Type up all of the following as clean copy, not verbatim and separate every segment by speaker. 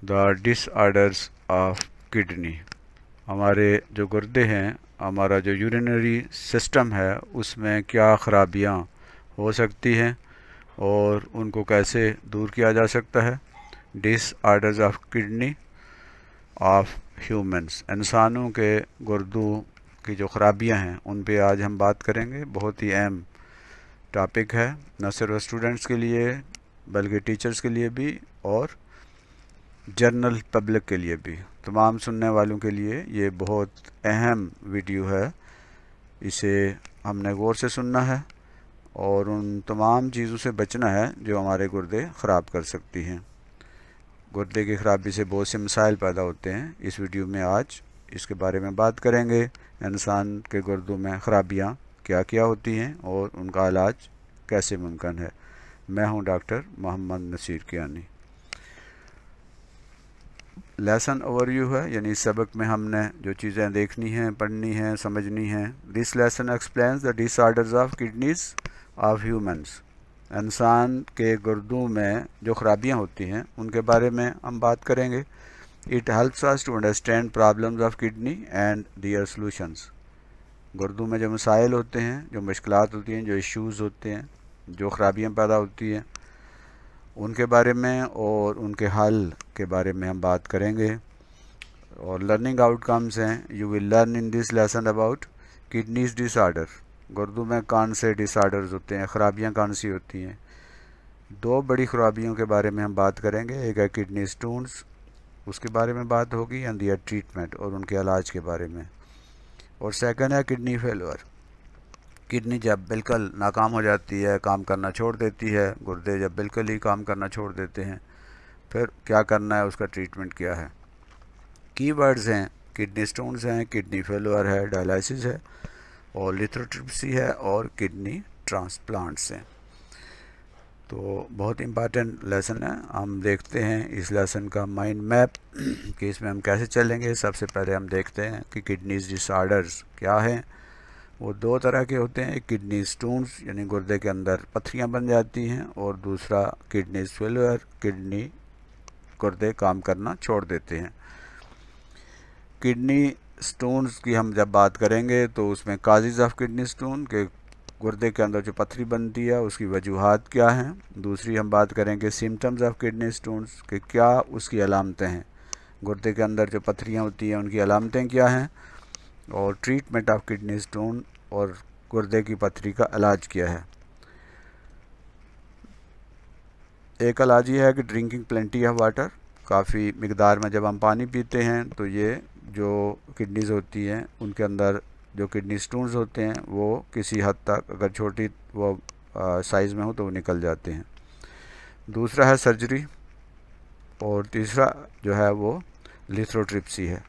Speaker 1: The disorders of kidney. हमारे जो गुर्दे हैं, हमारा जो यूरिनरी सिस्टम है, उसमें क्या खराबियां हो सकती हैं और उनको कैसे दूर किया जा सकता है। Disorders of kidney of humans, इंसानों के गुर्दों की जो खराबियां हैं उन पे आज हम बात करेंगे। बहुत ही अहम टॉपिक है, न सिर्फ स्टूडेंट्स के लिए बल्कि टीचर्स के लिए भी और जनरल पब्लिक के लिए भी, तमाम सुनने वालों के लिए ये बहुत अहम वीडियो है। इसे हमने गौर से सुनना है और उन तमाम चीज़ों से बचना है जो हमारे गुर्दे ख़राब कर सकती हैं। गुर्दे की ख़राबी से बहुत से मसाइल पैदा होते हैं। इस वीडियो में आज इसके बारे में बात करेंगे। इंसान के गुर्दों में ख़राबियाँ क्या क्या होती हैं और उनका इलाज कैसे मुमकिन है। मैं हूं doctor Mohammad Naseer Kiani. Lesson overview है, यानी इस सबक में हमने जो चीज़ें देखनी हैं, पढ़नी हैं, समझनी हैं। This lesson explains the disorders of kidneys of humans. इंसान के गुर्दों में जो खराबियां होती हैं उनके बारे में हम बात करेंगे। It helps us to understand problems of kidney and their solutions. गुर्दों में जो मसाइल होते हैं, जो मुश्किलात होती हैं, जो इश्यूज़ होते हैं, जो खराबियाँ पैदा होती हैं, उनके बारे में और उनके हल के बारे में हम बात करेंगे। और लर्निंग आउटकम्स हैं। You will learn in this lesson about kidneys disorder. गुर्दों में कौन से डिसऑर्डर्स होते हैं, ख़राबियाँ कौन सी होती हैं। दो बड़ी खराबियों के बारे में हम बात करेंगे। एक है किडनी स्टोन्स, उसके बारे में बात होगी, एंड दियर ट्रीटमेंट और उनके इलाज के बारे में। और सेकंड है किडनी फेलियर। किडनी जब बिल्कुल नाकाम हो जाती है, काम करना छोड़ देती है, गुर्दे जब बिल्कुल ही काम करना छोड़ देते हैं, फिर क्या करना है, उसका ट्रीटमेंट क्या है। कीवर्ड्स हैं, किडनी स्टोन्स हैं, किडनी फेलियर है, डायलिसिस है और लिथोट्रिप्सी है और किडनी ट्रांसप्लांट्स हैं। तो बहुत इम्पॉर्टेंट लेसन है। हम देखते हैं इस लेसन का माइंड मैप कि इसमें हम कैसे चलेंगे। सबसे पहले हम देखते हैं कि किडनीज डिसऑर्डर्स क्या हैं। वो दो तरह के होते हैं। एक किडनी स्टोन्स, यानी गुर्दे के अंदर पत्थरियां बन जाती हैं, और दूसरा किडनी फेलियर, किडनी गुर्दे काम करना छोड़ देते हैं। किडनी स्टोन्स की हम जब बात करेंगे तो उसमें काजेज ऑफ किडनी स्टोन के गुर्दे के अंदर जो पथरी बनती है उसकी वजूहात क्या हैं। दूसरी हम बात करेंगे सिम्टम्स ऑफ किडनी स्टोन्स के, क्या उसकी अलामतें हैं। गुर्दे के अंदर जो पथरियाँ होती हैं उनकी अलामतें क्या हैं। और ट्रीटमेंट ऑफ किडनी स्टोन और गुर्दे की पथरी का इलाज क्या है। एक इलाज ये है कि ड्रिंकिंग प्लेंटी ऑफ वाटर। काफ़ी मिकदार में जब हम पानी पीते हैं तो ये जो किडनीज होती हैं उनके अंदर जो किडनी स्टोन्स होते हैं वो किसी हद तक, अगर छोटी वो साइज़ में हो तो वो निकल जाते हैं। दूसरा है सर्जरी और तीसरा जो है वो लिथोट्रिप्सी है।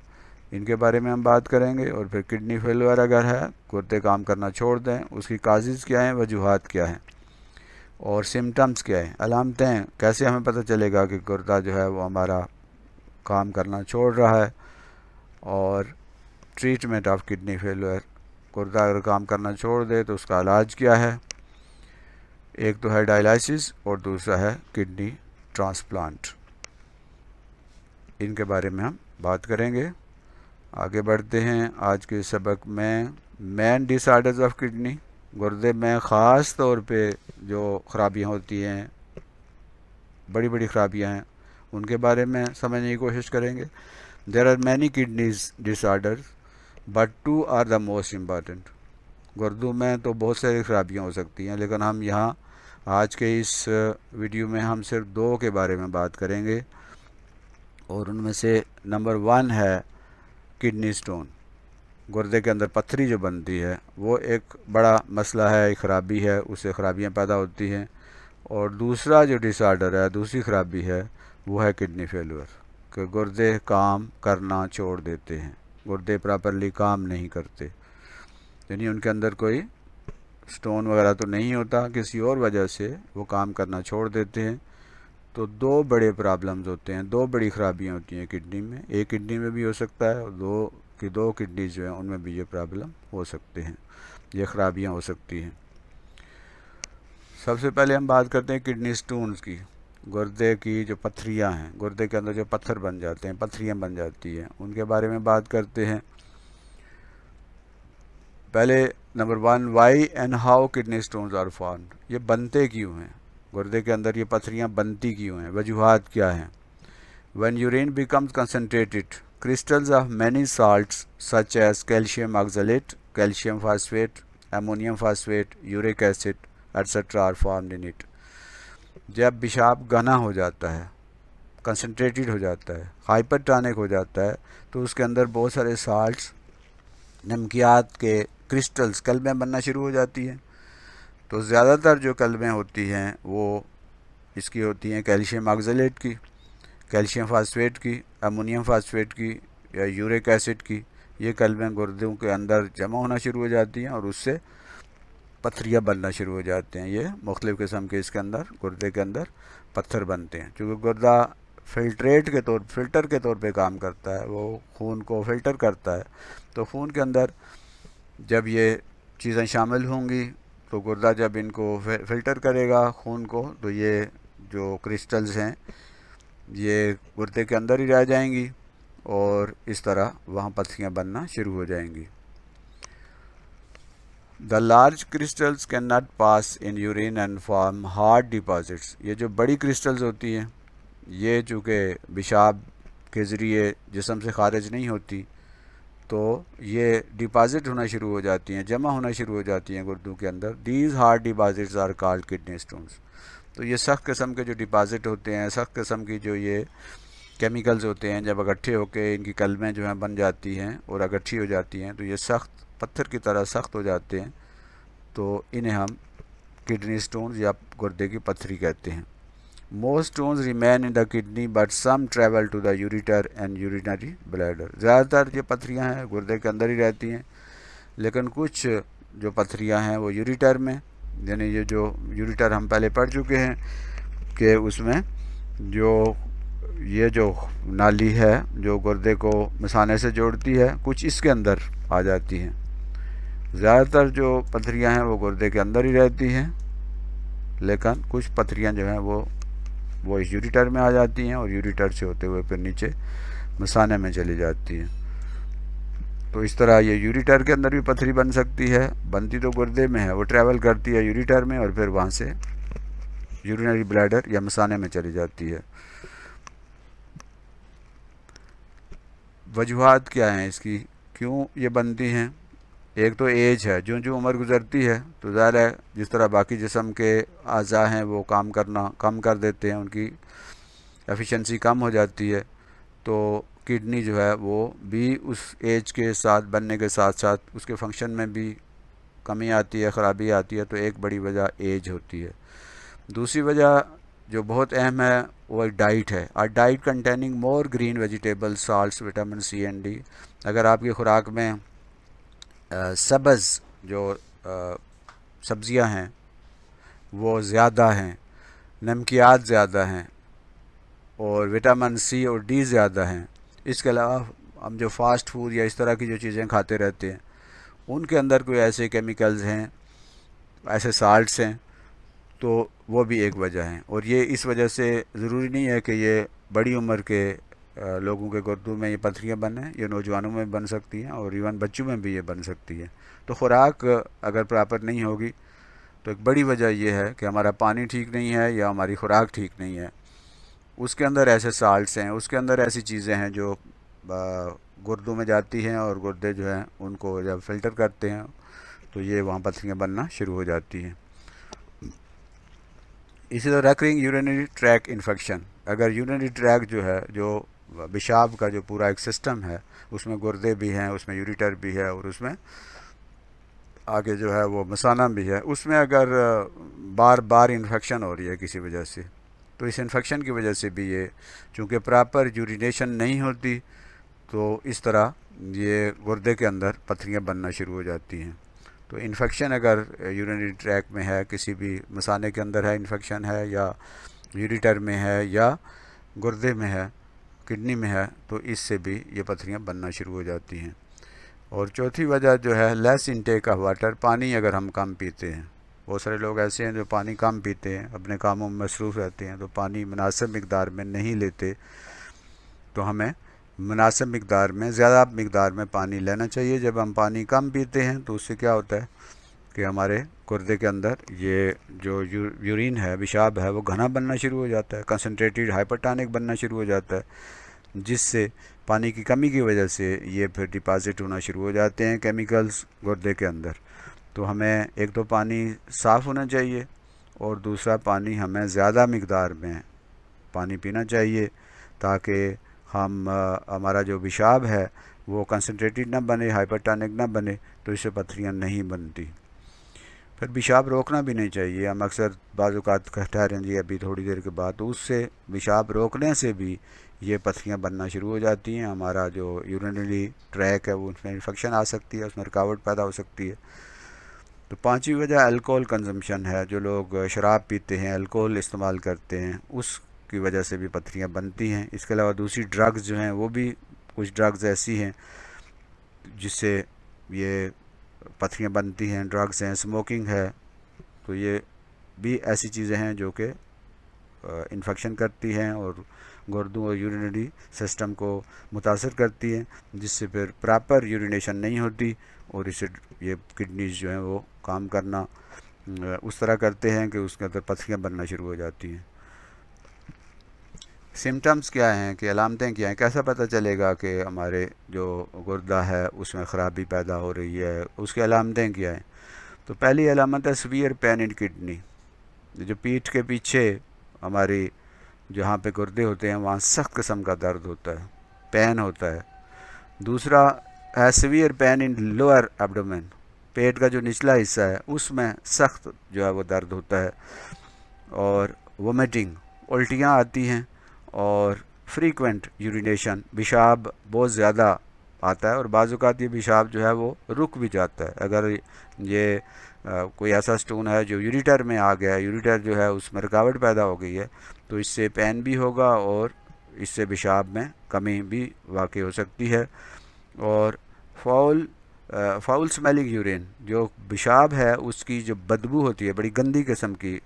Speaker 1: इनके बारे में हम बात करेंगे। और फिर किडनी फेलियर अगर है, गुर्दे काम करना छोड़ दें, उसकी काजेज़ क्या हैं, वजूहात क्या हैं और सिम्टम्स क्या हैं, अलामतें। कैसे हमें पता चलेगा कि गुर्दा जो है वो हमारा काम करना छोड़ रहा है। और ट्रीटमेंट ऑफ किडनी फेलियर, गुर्दा अगर काम करना छोड़ दे तो उसका इलाज क्या है। एक तो है डायलिसिस और दूसरा है किडनी ट्रांसप्लांट। इनके बारे में हम बात करेंगे। आगे बढ़ते हैं आज के सबक में। मेन डिसऑर्डर्स ऑफ किडनी, गुर्दे में ख़ास तौर पे जो ख़राबियाँ होती हैं, बड़ी बड़ी ख़राबियाँ हैं, उनके बारे में समझने की कोशिश करेंगे। There are many kidneys disorders but two are the most important. गुर्दों में तो बहुत सारी ख़राबियाँ हो सकती हैं, लेकिन हम यहाँ आज के इस वीडियो में हम सिर्फ दो के बारे में बात करेंगे। और उनमें से नंबर 1 है किडनी स्टोन। गुर्दे के अंदर पथरी जो बनती है वो एक बड़ा मसला है, एक ख़राबी है, उससे ख़राबियाँ पैदा होती हैं। और दूसरा जो डिसऑर्डर है, दूसरी ख़राबी है, वो है किडनी फेलियर, कि गुर्दे काम करना छोड़ देते हैं, गुर्दे प्रॉपरली काम नहीं करते, यानी उनके अंदर कोई स्टोन वगैरह तो नहीं होता, किसी और वजह से वो काम करना छोड़ देते हैं। तो दो बड़े प्रॉब्लम्स होते हैं, दो बड़ी ख़राबियाँ होती हैं किडनी में। एक किडनी में भी हो सकता है और दो किडनी जो हैं उनमें भी ये प्रॉब्लम हो सकते हैं, ये ख़राबियाँ हो सकती हैं। सबसे पहले हम बात करते हैं किडनी स्टोन्स की। गुर्दे की जो पत्थरियाँ हैं, गुर्दे के अंदर जो पत्थर बन जाते हैं, पत्थरियाँ बन जाती हैं, उनके बारे में बात करते हैं। पहले number 1, why and how kidney stones are formed. ये बनते क्यों हैं, गुर्दे के अंदर ये पत्थरियाँ बनती क्यों हैं, वजूहात क्या हैं। When urine becomes concentrated, crystals of many salts such as calcium oxalate, calcium phosphate, ammonium phosphate, uric acid, etc. are formed in it. जब पेशाब घना हो जाता है, कंसनट्रेटेड हो जाता है, हाइपरटॉनिक हो जाता है, तो उसके अंदर बहुत सारे साल्ट्स, नमकियात के क्रिस्टल्स, कलमें बनना शुरू हो जाती हैं। तो ज़्यादातर जो कलमें होती हैं वो इसकी होती हैं कैल्शियम ऑक्सलेट की, कैल्शियम फास्फेट की, अमोनियम फास्फेट की या यूरिक एसिड की। ये कलमें गुर्दों के अंदर जमा होना शुरू हो जाती हैं और उससे पत्थरियाँ बनना शुरू हो जाते हैं। ये मुख्तलिफ़ किस्म के इसके अंदर गुर्दे के अंदर पत्थर बनते हैं। क्योंकि गुर्दा फिल्टर के तौर पे काम करता है, वो खून को फ़िल्टर करता है। तो खून के अंदर जब ये चीज़ें शामिल होंगी तो गुर्दा जब इनको फ़िल्टर करेगा खून को, तो ये जो क्रिस्टल्स हैं ये गुर्दे के अंदर ही रह जाएंगी और इस तरह वहाँ पत्थरियाँ बनना शुरू हो जाएंगी। The large crystals can not pass in urine and form hard deposits. ये जो बड़ी क्रिस्टल्स होती हैं ये चूँकि पेशाब के ज़रिए जिस्म से ख़ारिज नहीं होती, तो ये डिपॉजिट होना शुरू हो जाती हैं, जमा होना शुरू हो जाती हैं गुर्दों के अंदर। These hard deposits are called kidney stones. तो ये सख्त किस्म के जो डिपॉजिट होते हैं, सख्त किस्म की जो ये केमिकल्स होते हैं, जब इकट्ठे होकर इनकी कलमें जो हैं बन जाती हैं और इकट्ठी हो जाती हैं, तो ये सख्त पत्थर की तरह सख्त हो जाते हैं। तो इन्हें हम किडनी स्टोन्स या गुर्दे की पत्थरी कहते हैं। Most stones remain in the kidney but some travel to the ureter and urinary bladder. ज़्यादातर ये पत्थरियाँ हैं गुर्दे के अंदर ही रहती हैं, लेकिन कुछ जो पत्थरियाँ हैं वो यूरिटर में, यानी ये जो यूरिटर हम पहले पढ़ चुके हैं कि उसमें जो नाली है जो गुर्दे को मिसाने से जोड़ती है, कुछ इसके अंदर आ जाती हैं। ज़्यादातर जो पत्थरियाँ हैं वो गुर्दे के अंदर ही रहती हैं, लेकिन कुछ पत्थरियाँ जो हैं वो इस यूरिटर में आ जाती हैं और यूरिटर से होते हुए फिर नीचे मिसाने में चली जाती हैं। तो इस तरह ये यूरिटर के अंदर भी पत्थरी बन सकती है, बनती तो गुर्दे में है, वो ट्रैवल करती है यूरिटर में और फिर वहाँ से यूरिनरी ब्लैडर या मिसाने में चली जाती है। वजूहात क्या हैं इसकी, क्यों ये बनती हैं। एक तो एज है, जो जो उम्र गुजरती है तो ज़ाहिर है जिस तरह बाकी जिस्म के अज़ा हैं वो काम करना कम कर देते हैं, उनकी एफिशिएंसी कम हो जाती है। तो किडनी जो है वो भी उस एज के साथ बनने के साथ साथ उसके फंक्शन में भी कमी आती है, ख़राबी आती है। तो एक बड़ी वजह एज होती है। दूसरी वजह जो बहुत अहम है वो डाइट है। और diet containing more green vegetable, salts, vitamin C and D. अगर आपकी खुराक में सब्ज़ जो सब्ज़ियां हैं वो ज़्यादा हैं, नमकियात ज़्यादा हैं और विटामिन सी और डी ज़्यादा हैं, इसके अलावा हम जो फ़ास्ट फूड या इस तरह की जो चीज़ें खाते रहते हैं उनके अंदर कोई ऐसे केमिकल्स हैं, ऐसे साल्ट्स हैं, तो वो भी एक वजह है। और ये इस वजह से ज़रूरी नहीं है कि ये बड़ी उम्र के लोगों के गुर्दों में ये पत्थरियाँ बने, ये नौजवानों में बन सकती हैं और इवन बच्चों में भी ये बन सकती है। तो खुराक अगर प्रॉपर नहीं होगी तो एक बड़ी वजह यह है कि हमारा पानी ठीक नहीं है या हमारी खुराक ठीक नहीं है, उसके अंदर ऐसे साल्ट्स हैं, उसके अंदर ऐसी चीज़ें हैं जो गुर्दों में जाती हैं और गुर्दे जो हैं उनको जब फ़िल्टर करते हैं तो ये वहाँ पत्थरियाँ बनना शुरू हो जाती हैं। इसी तरह रिकरिंग यूरिनरी ट्रैक इन्फेक्शन। अगर यूरिनरी ट्रैक जो है, जो पेशाब का जो पूरा एक सिस्टम है, उसमें गुर्दे भी हैं, उसमें यूरिटर भी है और उसमें आगे जो है वो मसाना भी है, उसमें अगर बार बार इन्फेक्शन हो रही है किसी वजह से, तो इस इन्फेक्शन की वजह से भी ये चूँकि प्रॉपर यूरिनेशन नहीं होती तो इस तरह ये गुर्दे के अंदर पत्थरियाँ बनना शुरू हो जाती हैं। तो इन्फेक्शन अगर यूरिनरी ट्रैक में है, किसी भी मसाने के अंदर है, इन्फेक्शन है या यूरिटर में है या गुर्दे में है, किडनी में है, तो इससे भी ये पत्थरियाँ बनना शुरू हो जाती हैं। और चौथी वजह जो है लेस इनटेक ऑफ वाटर। पानी अगर हम कम पीते हैं बहुत सारे लोग ऐसे हैं जो पानी कम पीते हैं, अपने कामों में मसरूफ़ रहते हैं, तो पानी मुनासिब मकदार में नहीं लेते। तो हमें मुनासिब मकदार में, ज़्यादा मकदार में पानी लेना चाहिए। जब हम पानी कम पीते हैं तो उससे क्या होता है कि हमारे गुर्दे के अंदर ये जो यूरिन है, पेशाब है, वो घना बनना शुरू हो जाता है, कंसनट्रेटेड हाइपरटोनिक बनना शुरू हो जाता है, जिससे पानी की कमी की वजह से ये फिर डिपॉज़िट होना शुरू हो जाते हैं केमिकल्स गुर्दे के अंदर। तो हमें एक तो पानी साफ़ होना चाहिए और दूसरा पानी हमें ज़्यादा मकदार में पानी पीना चाहिए, ताकि हमारा जो पेशाब है वो कंसनट्रेटेड ना बने, हाइपरटोनिक ना बने, तो इससे पथरियाँ नहीं बनती। फिर पेशाब रोकना भी नहीं चाहिए। हम अक्सर बाज़ औक़ात ठहरें जी अभी थोड़ी देर के बाद, तो उससे पेशाब रोकने से भी ये पथरियाँ बनना शुरू हो जाती हैं। हमारा जो यूरिनरी ट्रैक है वो उसमें इन्फेक्शन आ सकती है, उसमें रुकावट पैदा हो सकती है। तो पांचवी वजह अल्कोहल कंजम्पशन है। जो लोग शराब पीते हैं, अल्कोहल इस्तेमाल करते हैं, उसकी वजह से भी पथरियाँ बनती हैं। इसके अलावा दूसरी ड्रग्स जो हैं वो भी, कुछ ड्रग्स ऐसी हैं जिससे ये पथरियाँ बनती हैं। ड्रग्स हैं, स्मोकिंग है, तो ये भी ऐसी चीज़ें हैं जो कि इन्फेक्शन करती हैं और गुर्दों और यूरिनरी सिस्टम को मुतासर करती हैं, जिससे फिर प्रॉपर यूरिनेशन नहीं होती और इससे ये किडनीज जो हैं वो काम करना उस तरह करते हैं कि उसके अंदर पथरियाँ बनना शुरू हो जाती हैं। सिम्टम्स क्या हैं, कि अलामतें क्या हैं, कैसा पता चलेगा कि हमारे जो गुर्दा है उसमें ख़राबी पैदा हो रही है, उसकी अलामतें क्या हैं। तो पहली अलामत है सीवियर पेन इन किडनी। जो पीठ के पीछे हमारी जहाँ पे गुर्दे होते हैं वहाँ सख्त किस्म का दर्द होता है, पेन होता है। दूसरा है severe pain in lower abdomen, पेट का जो निचला हिस्सा है उसमें सख्त जो है वो दर्द होता है। और वोमिटिंग, उल्टियाँ आती हैं, और फ्रीक्वेंट यूरिनेशन, पेशाब बहुत ज़्यादा आता है और बाज़ औक़ात ये पेशाब जो है वो रुक भी जाता है। अगर ये कोई ऐसा स्टोन है जो यूरिटर में आ गया, यूरिटर जो है उसमें रुकावट पैदा हो गई है, तो इससे पेन भी होगा और इससे पेशाब में कमी भी वाक़ई हो सकती है। और फाउल स्मेलिंग यूरिन, जो पेशाब है उसकी जो बदबू होती है, बड़ी गंदी किस्म की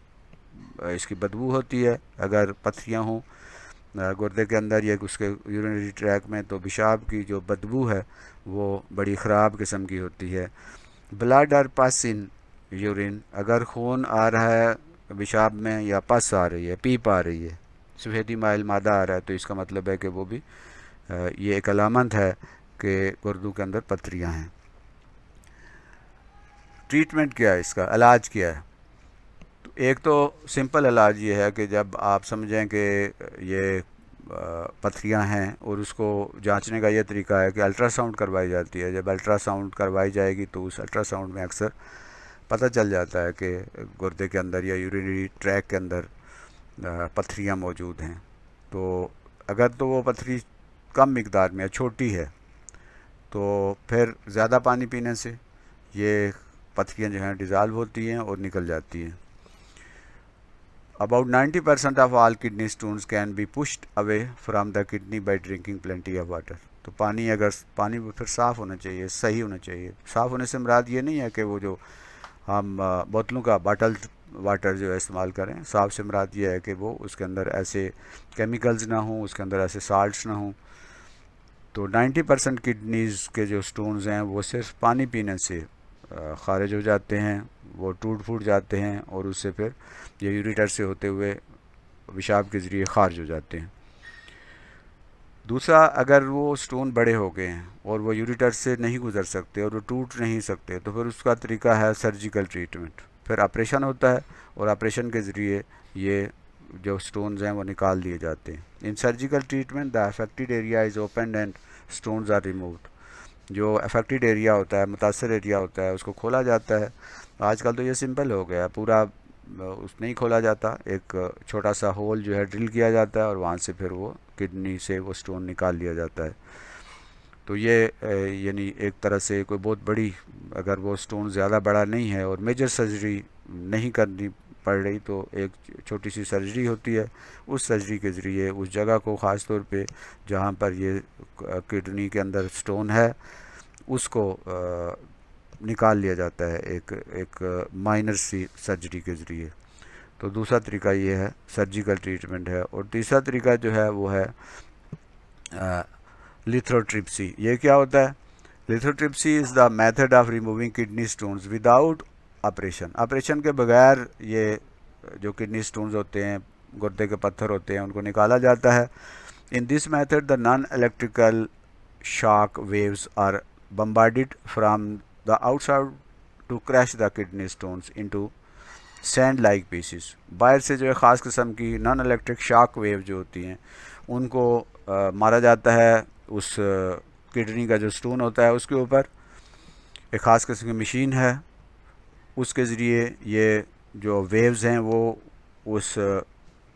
Speaker 1: इसकी बदबू होती है अगर पथरियाँ हों गुर्दे के अंदर या उसके यूरिनरी ट्रैक में, तो पेशाब की जो बदबू है वो बड़ी ख़राब किस्म की होती है। ब्लड और पस इन यूरिन, अगर खून आ रहा है पेशाब में या पस आ रही है, पीप आ रही है, सफ़ेदी माइल मादा आ रहा है, तो इसका मतलब है कि वो भी ये एक अलामत है कि गुर्दों के अंदर पथरियाँ हैं। ट्रीटमेंट क्या है, इसका इलाज क्या है। तो एक तो सिंपल इलाज ये है कि जब आप समझें कि ये पथरियाँ हैं और उसको जांचने का ये तरीका है कि अल्ट्रासाउंड करवाई जाती है। जब अल्ट्रासाउंड करवाई जाएगी तो उस अल्ट्रासाउंड में अक्सर पता चल जाता है कि गुर्दे के अंदर या यूरिनरी ट्रैक के अंदर पथरियाँ मौजूद हैं। तो अगर तो वो पथरी कम मिकदार में छोटी है तो फिर ज़्यादा पानी पीने से ये पथरियाँ जो हैं डिज़ाल्व होती हैं और निकल जाती हैं। About 90% of all kidney stones can be pushed away from the kidney by drinking plenty of water. तो पानी, अगर पानी फिर साफ़ होना चाहिए, सही होना चाहिए। साफ़ होने से मुराद ये नहीं है कि वो जो हम बोतलों का बॉटल वाटर जो है इस्तेमाल करें। साफ़ से मुराद ये है कि वो उसके अंदर ऐसे केमिकल्स ना हों, उसके अंदर ऐसे साल्ट्स ना हों। तो 90% किडनीज़ के जो स्टोन्स हैं वो सिर्फ पानी पीने से ख़ारिज हो जाते हैं, वो टूट फूट जाते हैं और उससे फिर ये यूरिटर से होते हुए पेशाब के ज़रिए ख़ारिज हो जाते हैं। दूसरा, अगर वो स्टोन बड़े हो गए हैं और वो यूरिटर से नहीं गुज़र सकते और वो टूट नहीं सकते, तो फिर उसका तरीका है सर्जिकल ट्रीटमेंट। फिर ऑपरेशन होता है और ऑपरेशन के ज़रिए ये जो स्टोन्स हैं वो निकाल दिए जाते हैं। In surgical treatment the affected area is open and stones are removed. जो अफेक्टेड एरिया होता है, मुतासर एरिया होता है, उसको खोला जाता है। आजकल तो ये सिंपल हो गया, पूरा उस नहीं खोला जाता, एक छोटा सा होल जो है ड्रिल किया जाता है और वहाँ से फिर वो किडनी से वो स्टोन निकाल लिया जाता है। तो ये यानी एक तरह से कोई बहुत बड़ी, अगर वो स्टोन ज़्यादा बड़ा नहीं है और मेजर सर्जरी नहीं करनी पड़ रही, तो एक छोटी सी सर्जरी होती है। उस सर्जरी के ज़रिए उस जगह को, ख़ास तौर पे जहाँ पर ये किडनी के अंदर स्टोन है, उसको निकाल लिया जाता है एक माइनर सी सर्जरी के ज़रिए। तो दूसरा तरीका ये है, सर्जिकल ट्रीटमेंट है। और तीसरा तरीका जो है वो है लिथोट्रिप्सी। ये क्या होता है? Lithotripsy is the method of removing kidney stones without operation. Operation के बगैर ये जो किडनी स्टोन्स होते हैं, गुर्दे के पत्थर होते हैं, उनको निकाला जाता है। In this method the non electrical shock waves are bombarded from the outside to crush the kidney stones into sand like pieces. बाहर से जो है ख़ास किस्म की नॉन इलेक्ट्रिक शॉक वेव जो होती हैं उनको मारा जाता है उस किडनी का जो स्टोन होता है उसके ऊपर। एक ख़ास किस्म की मशीन है, उसके ज़रिए ये जो वेव्स हैं वो उस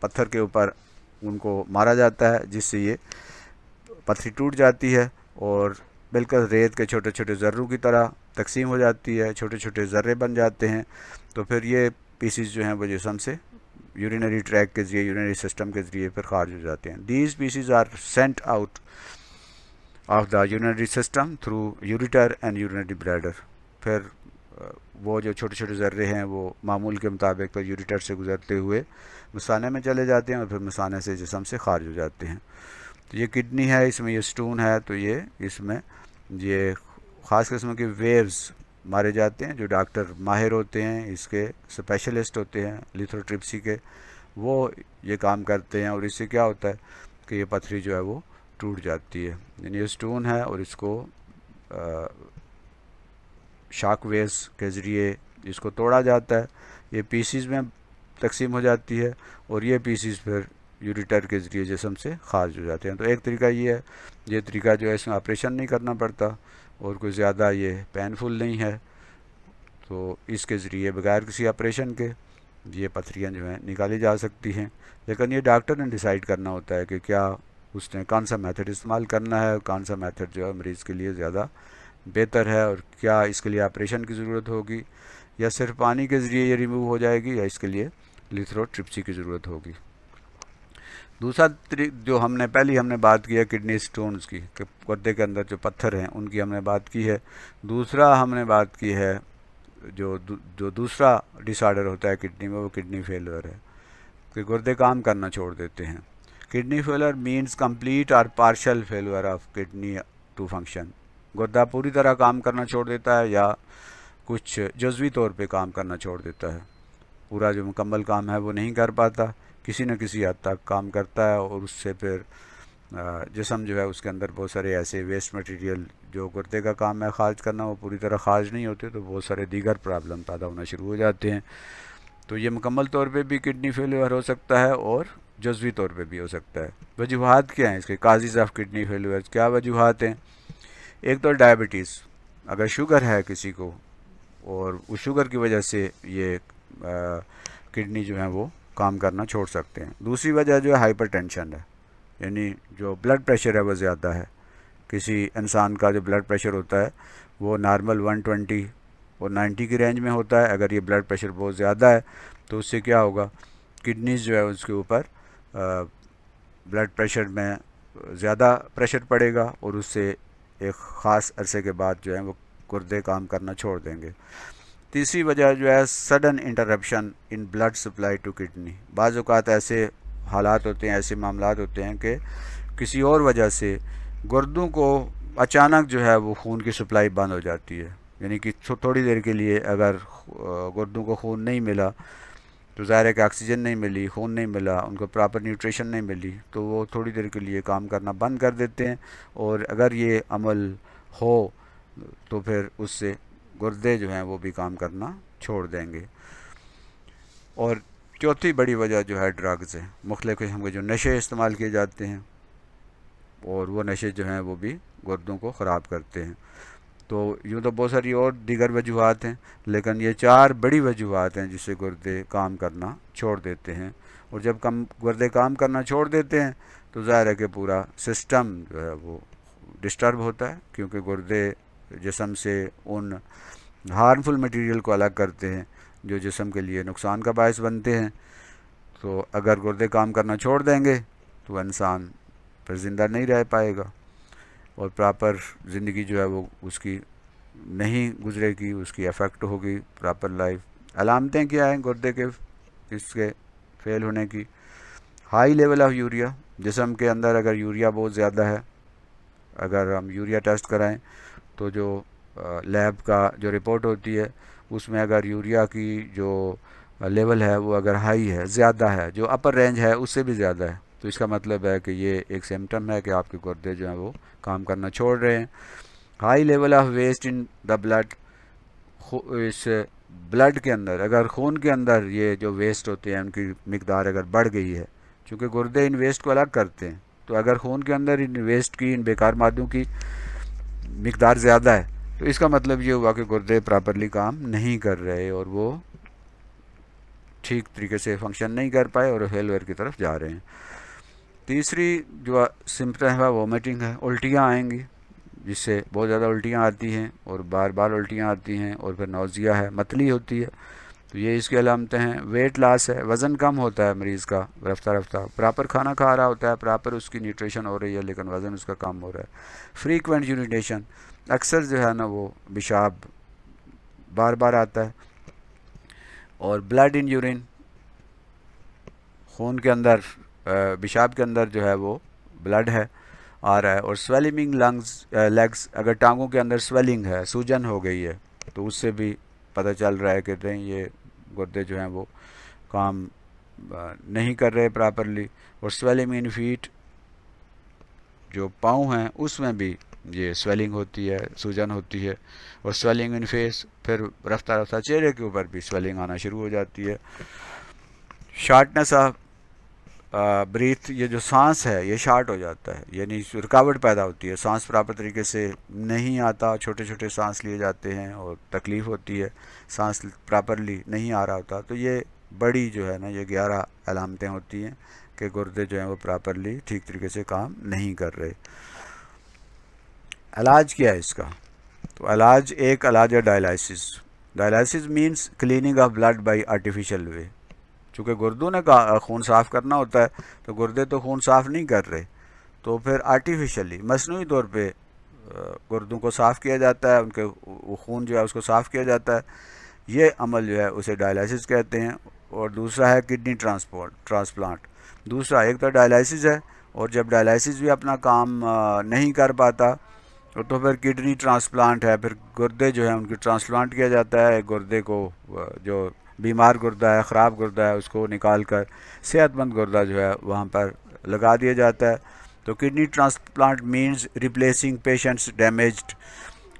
Speaker 1: पत्थर के ऊपर उनको मारा जाता है, जिससे ये पत्थरी टूट जाती है और बिल्कुल रेत के छोटे छोटे ज़र्रों की तरह तकसीम हो जाती है, छोटे छोटे ज़र्रे बन जाते हैं। तो फिर ये पीसीस जो हैं वो जिस्म से यूरिनरी ट्रैक के ज़रिए, यूरिनरी सिस्टम के ज़रिए फिर खारिज हो जाते हैं। These pieces are sent out of the urinary system through ureter and urinary bladder. फिर वो जो छोटे छोटे ज़र्रे हैं वो मामूल के मुताबिक फिर यूरिटर से गुजरते हुए मसाने में चले जाते हैं और फिर मसाने से जिस्म से खारिज हो जाते हैं। तो ये किडनी है, इसमें ये स्टोन है, तो ये इसमें ये ख़ास किस्म के वेव्स मारे जाते हैं। जो डॉक्टर माहिर होते हैं, इसके स्पेशलिस्ट होते हैं लिथोट्रिप्सी के, वो ये काम करते हैं। और इससे क्या होता है कि ये पथरी जो है वो टूट जाती है। यानी ये स्टोन है और इसको शॉक वेव्स के ज़रिए इसको तोड़ा जाता है, ये पीसीस में तकसीम हो जाती है और ये पीसीस फिर यूरिटर के ज़रिए जिस्म से खारिज हो जाते हैं। तो एक तरीका ये है, ये तरीका जो है इसमें ऑपरेशन नहीं करना पड़ता और कोई ज़्यादा ये पेनफुल नहीं है। तो इसके ज़रिए बगैर किसी ऑपरेशन के ये पथरियाँ जो हैं निकाली जा सकती हैं। लेकिन ये डॉक्टर ने डिसाइड करना होता है कि क्या उसने कौन सा मेथड इस्तेमाल करना है, कौन सा मेथड जो है मरीज़ के लिए ज़्यादा बेहतर है, और क्या इसके लिए ऑपरेशन की ज़रूरत होगी या सिर्फ पानी के ज़रिए ये रिमूव हो जाएगी, या इसके लिए लिथोट्रिप्सी की ज़रूरत होगी। दूसरा जो हमने बात की है किडनी स्टोन्स की, गुर्दे के अंदर जो पत्थर हैं उनकी हमने बात की है। दूसरा हमने बात की है जो दूसरा डिसऑर्डर होता है किडनी में, वो किडनी फेलियर है कि गुर्दे काम करना छोड़ देते हैं। किडनी फेलियर मीन्स कंप्लीट और partial failure of kidney to function. गुर्दा पूरी तरह काम करना छोड़ देता है या कुछ जज़वी तौर पे काम करना छोड़ देता है, पूरा जो मुकम्मल काम है वो नहीं कर पाता, किसी न किसी हद तक काम करता है। और उससे फिर जिस्म जो है उसके अंदर बहुत सारे ऐसे वेस्ट मटेरियल जो गुर्दे का काम है खारिज करना, वो पूरी तरह खारिज नहीं होते, तो बहुत सारे दीगर प्रॉब्लम पैदा होना शुरू हो जाते हैं। तो ये मुकम्मल तौर पे भी किडनी फेलियर हो सकता है और जज़वी तौर पे भी हो सकता है। वजूहात क्या हैं इसके, काजेज़ ऑफ किडनी फेलियर क्या वजूहात हैं? एक तो डायबिटीज़, अगर शुगर है किसी को और उस शुगर की वजह से ये किडनी जो है वो काम करना छोड़ सकते हैं। दूसरी वजह जो है हाइपरटेंशन है, यानी जो ब्लड प्रेशर है वो ज़्यादा है। किसी इंसान का जो ब्लड प्रेशर होता है वो नॉर्मल 120 और 90 की रेंज में होता है। अगर ये ब्लड प्रेशर बहुत ज़्यादा है तो उससे क्या होगा, किडनीज़ जो है उसके ऊपर ब्लड प्रेशर में ज़्यादा प्रेशर पड़ेगा और उससे एक ख़ास अरसे के बाद जो है वो गुर्दे काम करना छोड़ देंगे। तीसरी वजह जो है sudden interruption in blood supply to kidney. बाज़ औक़ात ऐसे हालात होते हैं, ऐसे मामलात होते हैं कि किसी और वजह से गुर्दों को अचानक जो है वो खून की सप्लाई बंद हो जाती है। यानी कि थोड़ी देर के लिए अगर गुर्दों को खून नहीं मिला तो ज़ाहिर है कि ऑक्सीजन नहीं मिली, खून नहीं मिला, उनको प्रॉपर न्यूट्रिशन नहीं मिली, तो वो थोड़ी देर के लिए काम करना बंद कर देते हैं। और अगर ये अमल हो तो फिर उससे गुर्दे जो हैं वो भी काम करना छोड़ देंगे। और चौथी बड़ी वजह जो है ड्रग्स है, मुख्तलिफ़ किस्म के जो नशे इस्तेमाल किए जाते हैं और वो नशे जो हैं वो भी गुर्दों को ख़राब करते हैं। तो यूँ तो बहुत सारी और दीगर वजूहात हैं, लेकिन ये 4 बड़ी वजूहात हैं जिससे गुर्दे काम करना छोड़ देते हैं। और जब गुर्दे काम करना छोड़ देते हैं तो ज़ाहिर है कि पूरा सिस्टम जो है वो डिस्टर्ब होता है, क्योंकि गुर्दे जिस्म से उन हार्मफुल मटेरियल को अलग करते हैं जो जिस्म के लिए नुकसान का बायस बनते हैं। तो अगर गुर्दे काम करना छोड़ देंगे तो इंसान फिर ज़िंदा नहीं रह पाएगा और प्रॉपर ज़िंदगी जो है वो उसकी नहीं गुजरेगी उसकी अफेक्ट होगी प्रॉपर लाइफ। अलामतें क्या हैं गुर्दे के इसके फेल होने की? हाई लेवल ऑफ यूरिया, जिस्म के अंदर अगर यूरिया बहुत ज़्यादा है, अगर हम यूरिया टेस्ट कराएं तो जो लैब का जो रिपोर्ट होती है उसमें अगर यूरिया की जो लेवल है वो अगर हाई है, ज़्यादा है, जो अपर रेंज है उससे भी ज़्यादा है, तो इसका मतलब है कि ये एक सिम्टम है कि आपके गुर्दे जो हैं वो काम करना छोड़ रहे हैं। High level of waste in the blood, इस ब्लड के अंदर अगर खून के अंदर ये जो वेस्ट होते हैं उनकी मिकदार अगर बढ़ गई है, चूँकि गुर्दे इन वेस्ट को अलग करते हैं, तो अगर खून के अंदर इन वेस्ट की, इन बेकार मादों की मिकदार ज़्यादा है तो इसका मतलब ये हुआ कि गुर्दे प्रॉपरली काम नहीं कर रहे और वो ठीक तरीके से फंक्शन नहीं कर पाए और फेलवेयर की तरफ जा रहे हैं। तीसरी जो सिम्टम है वोमिटिंग है, उल्टियाँ आएंगी, जिससे बहुत ज़्यादा उल्टियाँ आती हैं और बार बार उल्टियाँ आती हैं, और फिर नौजिया है, मतली होती है, तो ये इसकी अलामतें हैं। वेट लॉस है, वज़न कम होता है मरीज़ का रफ्ता रफ्ता, प्रॉपर खाना खा रहा होता है, प्रॉपर उसकी न्यूट्रिशन हो रही है, लेकिन वज़न उसका कम हो रहा है। फ्रीक्वेंट यूरिनेशन, अक्सर जो है ना वो पेशाब बार बार आता है। और ब्लड इन यूरिन, खून के अंदर पेशाब के अंदर जो है वो ब्लड है आ रहा है। और स्वेलिंग लंग्स लेग्स, अगर टांगों के अंदर स्वेलिंग है, सूजन हो गई है, तो उससे भी पता चल रहा है कि ये गुर्दे जो हैं वो काम नहीं कर रहे प्रॉपरली। और स्वेलिंग इन फीट, जो पाँव हैं उसमें भी ये स्वेलिंग होती है, सूजन होती है। और स्वेलिंग इन फेस, फिर रफ्ता रफ्ता चेहरे के ऊपर भी स्वेलिंग आना शुरू हो जाती है। शार्टनेस ऑफ ब्रीथ, ये जो सांस है ये शार्ट हो जाता है, यानी रुकावट पैदा होती है, सांस प्रॉपर तरीके से नहीं आता, छोटे छोटे सांस लिए जाते हैं और तकलीफ़ होती है, सांस प्रॉपरली नहीं आ रहा होता। तो ये बड़ी जो है ना ये 11 अलामतें होती हैं कि गुर्दे जो हैं वो प्रॉपरली ठीक तरीके से काम नहीं कर रहे। इलाज क्या है इसका? तो इलाज, एक इलाज है dialysis. Dialysis means cleaning of blood by artificial way. चूँकि गुर्दों ने खून साफ़ करना होता है, तो गुर्दे तो खून साफ़ नहीं कर रहे, तो फिर आर्टिफिशियली मसनूई तौर पे गुर्दों को साफ़ किया जाता है, उनके खून जो है उसको साफ़ किया जाता है। ये अमल जो है उसे डायलिसिस कहते हैं। और दूसरा है किडनी ट्रांसप्लांट। दूसरा, एक तो डायलिसिस है, और जब डायलिसिस भी अपना काम नहीं कर पाता तो फिर किडनी ट्रांसप्लांट है, फिर गुर्दे जो है उनकी ट्रांसप्लांट किया जाता है। गुर्दे को जो बीमार गुर्दा है, ख़राब गुर्दा है, उसको निकाल कर सेहतमंद गुर्दा जो है वहाँ पर लगा दिया जाता है। तो kidney transplant means replacing patients damaged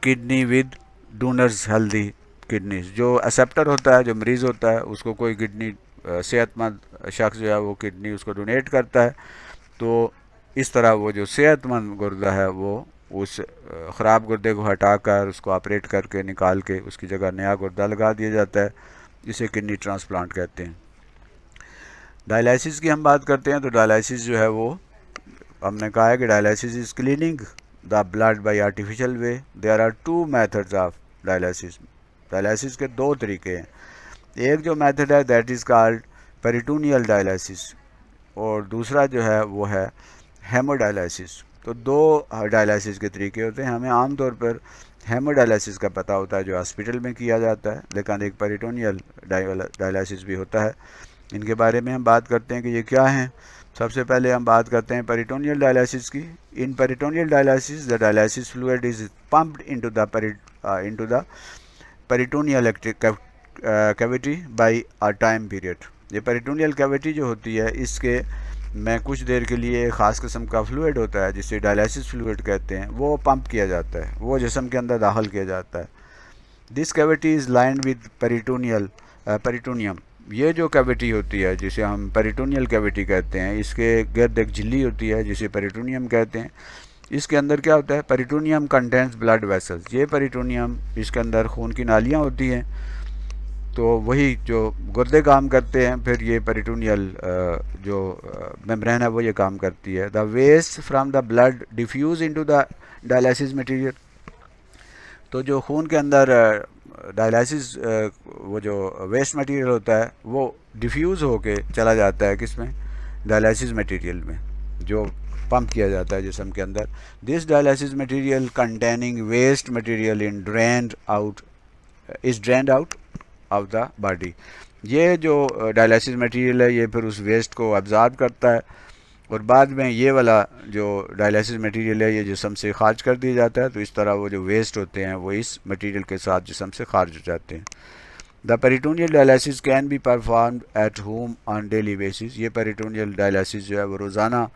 Speaker 1: kidney with donors healthy kidneys. जो एक्सेप्टर होता है, जो मरीज़ होता है, उसको कोई किडनी सेहतमंद शख्स जो है वो किडनी उसको डोनेट करता है, तो इस तरह वो जो सेहतमंद गुर्दा है वो उस ख़राब गुर्दे को हटाकर उसको ऑपरेट करके निकाल के उसकी जगह नया गुर्दा लगा दिया जाता है। इसे किडनी ट्रांसप्लांट कहते हैं। डायलिसिस की हम बात करते हैं, तो डायलिसिस जो है वो हमने कहा है कि dialysis is cleaning the blood by artificial way. There are 2 methods of dialysis. Dialysis के 2 तरीके हैं। एक जो मेथड है that is called peritoneal dialysis, और दूसरा जो है वो है हेमोडायलिसिस। तो 2 डायलिसिस के तरीके होते हैं। हमें आमतौर पर हेमोडायलिसिस का पता होता है जो हॉस्पिटल में किया जाता है, लेकिन एक पेरिटोनियल डायलिसिस भी होता है। इनके बारे में हम बात करते हैं कि ये क्या हैं। सबसे पहले हम बात करते हैं पेरिटोनियल डायलिसिस की। In peritoneal dialysis the dialysis fluid is pumped into the peritoneal cavity by a time period. ये पेरिटोनियल कैविटी जो होती है इसके में कुछ देर के लिए ख़ास किस्म का फ्लूइड होता है जिसे डायलिसिस फ्लूइड कहते हैं, वो पंप किया जाता है, वो जिस्म के अंदर दाखिल किया जाता है। This cavity is lined with peritoneum. ये जो कैविटी होती है जिसे हम पेरिटोनियल कैविटी कहते हैं, इसके गिर्द एक झिल्ली होती है जिसे पेरिटोनियम कहते हैं। इसके अंदर क्या होता है? Peritoneum contents blood vessels. ये पेरिटोनियम, इसके अंदर खून की नालियाँ होती हैं, तो वही जो गुर्दे काम करते हैं, फिर ये पेरिटोनियल जो मेम्ब्रेन है वो ये काम करती है। The waste from the blood diffuse into the dialysis material. तो जो खून के अंदर डायलिसिस वो जो वेस्ट मटेरियल होता है वो डिफ्यूज़ होके चला जाता है किस में? डायलिसिस मटेरियल में। जो पंप किया जाता है जिस्म के अंदर। This dialysis material containing waste material in drained out is drained out of the body. ये जो डायलिसिस मटेरियल है ये फिर उस वेस्ट को अब्ज़ॉर्ब करता है और बाद में ये वाला जो डायलिसिस मटेरियल है ये जिस्म से खारिज कर दिया जाता है। तो इस तरह वो जो वेस्ट होते हैं वो इस मटेरियल के साथ जिस्म से खारिज हो जाते हैं। The peritoneal dialysis can be performed at home on daily basis. ये पेरिटोनियल डायलिसिस जो है वो रोज़ाना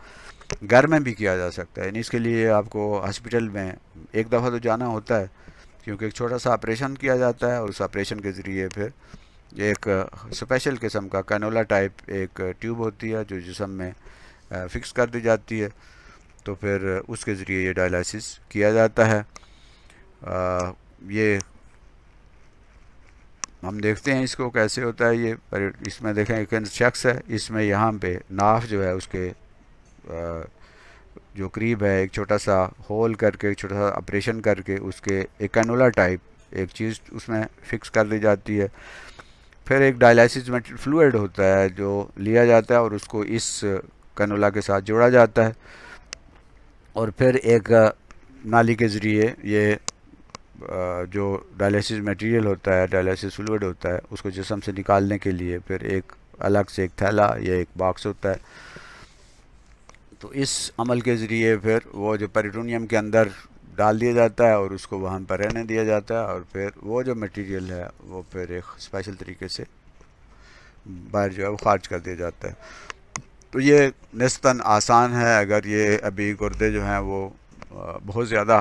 Speaker 1: घर में भी किया जा सकता है। इसके लिए आपको हॉस्पिटल में एक दफ़ा तो जाना होता है क्योंकि एक छोटा सा ऑपरेशन किया जाता है और उस ऑपरेशन के ज़रिए फिर एक स्पेशल किस्म का कैनोला टाइप एक ट्यूब होती है जो जिस्म में फिक्स कर दी जाती है। तो फिर उसके ज़रिए ये डायलिसिस किया जाता है। ये हम देखते हैं इसको कैसे होता है। ये इसमें देखें एक शख्स है, इसमें यहाँ पे नाफ जो है उसके जो करीब है एक छोटा सा होल करके एक छोटा सा ऑपरेशन करके उसके एक कैनोला टाइप एक चीज़ उसमें फिक्स कर दी जाती है। फिर एक डायलिसिस में फ्लूइड होता है जो लिया जाता है और उसको इस कैनोला के साथ जोड़ा जाता है और फिर एक नाली के ज़रिए ये जो डायलिसिस मटेरियल होता है डायलिसिस फ्लूइड होता है उसको जिस्म से निकालने के लिए फिर एक अलग से एक थैला या एक बॉक्स होता है। तो इस अमल के ज़रिए फिर वो जो पेरिटोनियम के अंदर डाल दिया जाता है और उसको वहाँ पर रहने दिया जाता है और फिर वो जो मटेरियल है वो फिर एक स्पेशल तरीके से बाहर जो है वो खारिज कर दिया जाता है। तो ये निस्बतन आसान है। अगर ये अभी गुर्दे जो हैं वो बहुत ज़्यादा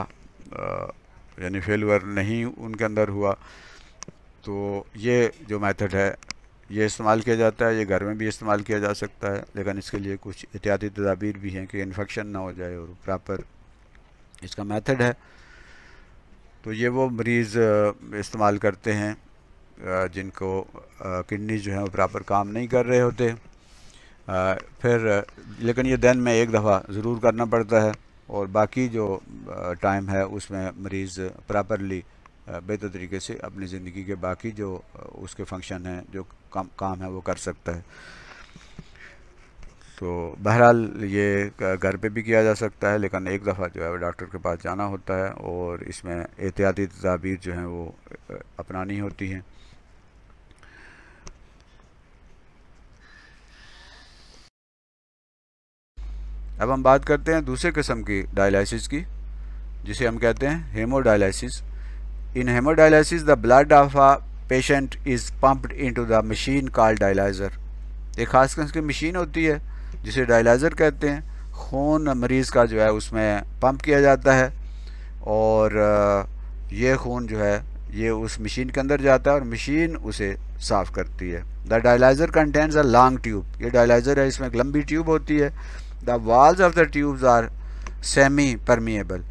Speaker 1: यानी फेलवर नहीं उनके अंदर हुआ तो ये जो मेथड है ये इस्तेमाल किया जाता है। ये घर में भी इस्तेमाल किया जा सकता है लेकिन इसके लिए कुछ एहतियाती तदाबीर भी हैं कि इन्फेक्शन ना हो जाए और प्रॉपर इसका मेथड है। तो ये वो मरीज़ इस्तेमाल करते हैं जिनको किडनी जो है वो प्रॉपर काम नहीं कर रहे होते। फिर लेकिन ये दिन में एक दफ़ा ज़रूर करना पड़ता है और बाकी जो टाइम है उसमें मरीज़ प्रॉपरली बेहतर तरीके से अपनी ज़िंदगी के बाकी जो उसके फंक्शन हैं जो काम है वो कर सकता है। तो बहरहाल ये घर पे भी किया जा सकता है लेकिन एक दफ़ा जो है वो डॉक्टर के पास जाना होता है और इसमें एहतियाती तदाबीर जो हैं वो अपनानी होती हैं। अब हम बात करते हैं दूसरे किस्म की डायलिसिस की जिसे हम कहते हैं hemodialysis. In hemodialysis the blood of a patient is pumped into the machine called dialyser. एक ख़ास किस्म की मशीन होती है जिसे डायलाइज़र कहते हैं। खून मरीज़ का जो है उसमें पंप किया जाता है और ये खून जो है ये उस मशीन के अंदर जाता है और मशीन उसे साफ़ करती है। The dialyser contains a long tube. ये डायलाइज़र है इसमें एक लंबी ट्यूब होती है। The walls of the tubes are semi permeable.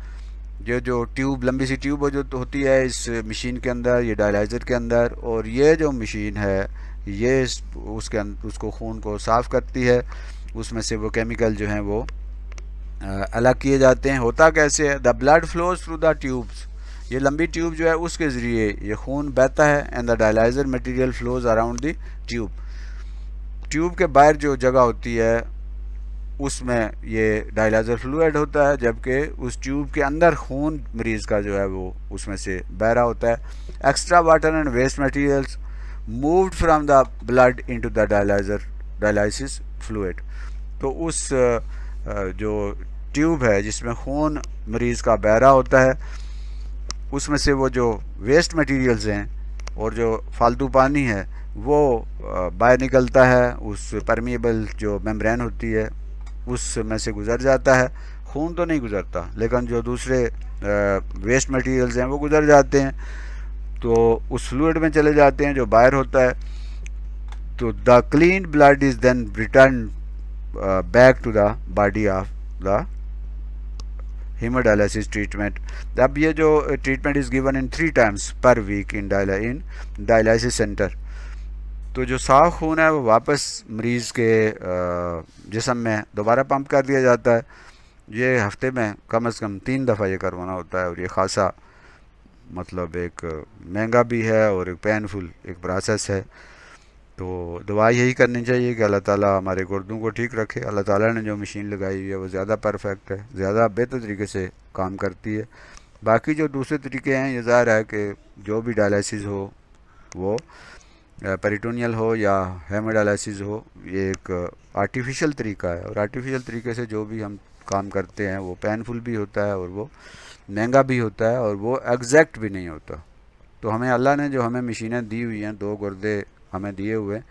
Speaker 1: जो ट्यूब लंबी सी ट्यूब जो होती है इस मशीन के अंदर ये डायलाइज़र के अंदर और ये जो मशीन है ये उसको खून को साफ़ करती है। उसमें से वो केमिकल जो हैं वो अलग किए जाते हैं। होता कैसे है? The blood flows through the tubes. ये लंबी ट्यूब जो है उसके ज़रिए ये खून बहता है and the dialyser material flows around the tube. Tube के बाहर जो जगह होती है उसमें ये डायलाइज़र फ्लूइड होता है जबकि उस ट्यूब के अंदर खून मरीज़ का जो है वो उसमें से बह रहा होता है। Extra water and waste materials moved from the blood into the dialysis fluid. तो उस जो ट्यूब है जिसमें खून मरीज़ का बह रहा होता है उसमें से वो जो वेस्ट मटेरियल्स हैं और जो फालतू पानी है वो बाहर निकलता है। उस परमिएबल जो मेम्ब्रेन होती है उसमें से गुज़र जाता है। खून तो नहीं गुज़रता लेकिन जो दूसरे वेस्ट मटेरियल्स हैं वो गुज़र जाते हैं तो उस फ्लूइड में चले जाते हैं जो बाहर होता है। तो the clean blood is then return back to the body of the haemodialysis treatment. अब ये जो treatment is given in 3 times per week in dialysis centre. तो जो साफ खून है वो वापस मरीज़ के जिस्म में दोबारा पंप कर दिया जाता है। ये हफ्ते में कम से कम 3 दफ़ा ये करवाना होता है और ये ख़ासा मतलब एक महंगा भी है और एक पेनफुल एक प्रोसेस है। तो दुआ यही करनी चाहिए कि अल्लाह ताला हमारे गुर्दों को ठीक रखे। अल्लाह ताला ने जो मशीन लगाई हुई है वो ज़्यादा परफेक्ट है, ज़्यादा बेहतर तरीके से काम करती है। बाकी जो दूसरे तरीके हैं, ये ज़ाहिर है कि जो भी डायलिसिस हो, वो पेरिटोनियल हो या हेमोडायलिसिस हो, ये एक आर्टिफिशियल तरीका है, और आर्टिफिशियल तरीके से जो भी हम काम करते हैं वो पेनफुल भी होता है और वो महंगा भी होता है और वो एग्जैक्ट भी नहीं होता। तो हमें अल्लाह ने जो हमें मशीनें दी हुई हैं, 2 गुर्दे हमें दिए हुए,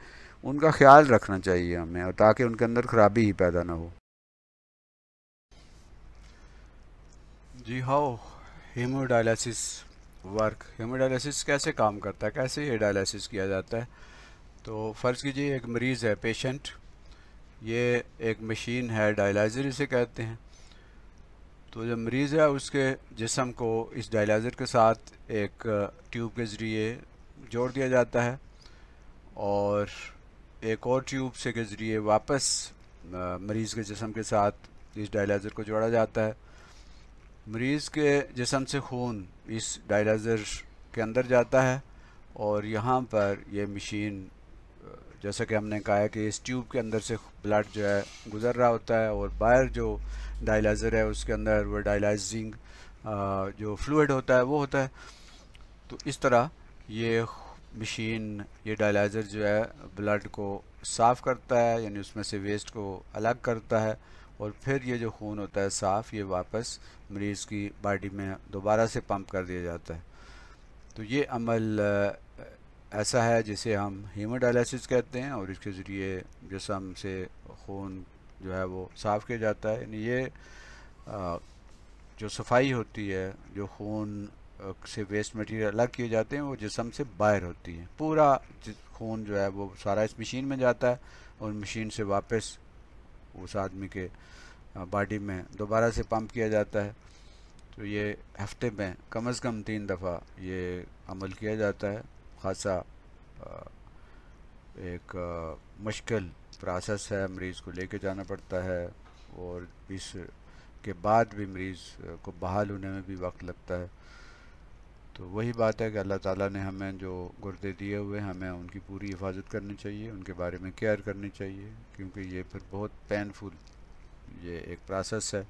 Speaker 1: उनका ख्याल रखना चाहिए हमें, और ताकि उनके अंदर खराबी ही पैदा ना हो। जी हाउ हीमोडायलिसिस वर्क, हीमोडायलिसिस कैसे काम करता है, कैसे ये डायलिसिस किया जाता है। तो फ़र्ज़ कीजिए एक मरीज़ है, पेशेंट, ये एक मशीन है, डायलाइज़र इसे कहते हैं। तो जो मरीज़ है उसके जिस्म को इस डायलाइज़र के साथ एक ट्यूब के ज़रिए जोड़ दिया जाता है और एक और ट्यूब से के ज़रिए वापस मरीज़ के जिस्म के साथ इस डायलाइज़र को जोड़ा जाता है। मरीज़ के जिस्म से खून इस डायलाइज़र के अंदर जाता है और यहाँ पर ये मशीन, जैसा कि हमने कहा है कि इस ट्यूब के अंदर से ब्लड जो है गुज़र रहा होता है और बाहर जो डायलाइज़र है उसके अंदर वो डायलाइजिंग जो फ्लूइड होता है वो होता है। तो इस तरह ये मशीन, ये डायलाइज़र जो है ब्लड को साफ़ करता है, यानी उसमें से वेस्ट को अलग करता है, और फिर ये जो खून होता है साफ़, ये वापस मरीज़ की बॉडी में दोबारा से पंप कर दिया जाता है। तो ये अमल ऐसा है जिसे हम हीमोडायलिसिस कहते हैं, और इसके ज़रिए जिस्म से खून जो है वो साफ़ किया जाता है। यानी ये जो सफाई होती है, जो खून से वेस्ट मटेरियल अलग किए जाते हैं, वो जिस्म से बाहर होती है। पूरा खून जो है वो सारा इस मशीन में जाता है और मशीन से वापस उस आदमी के बॉडी में दोबारा से पंप किया जाता है। तो ये हफ्ते में कम से कम 3 दफ़ा ये अमल किया जाता है। ख़ासा एक मुश्किल प्रोसेस है, मरीज़ को लेके जाना पड़ता है और इस के बाद भी मरीज़ को बहाल होने में भी वक्त लगता है। तो वही बात है कि अल्लाह ताला ने हमें जो गुर्दे दिए हुए हैं, हमें उनकी पूरी हिफाजत करनी चाहिए, उनके बारे में केयर करनी चाहिए, क्योंकि ये फिर बहुत पेनफुल ये एक प्रोसेस है।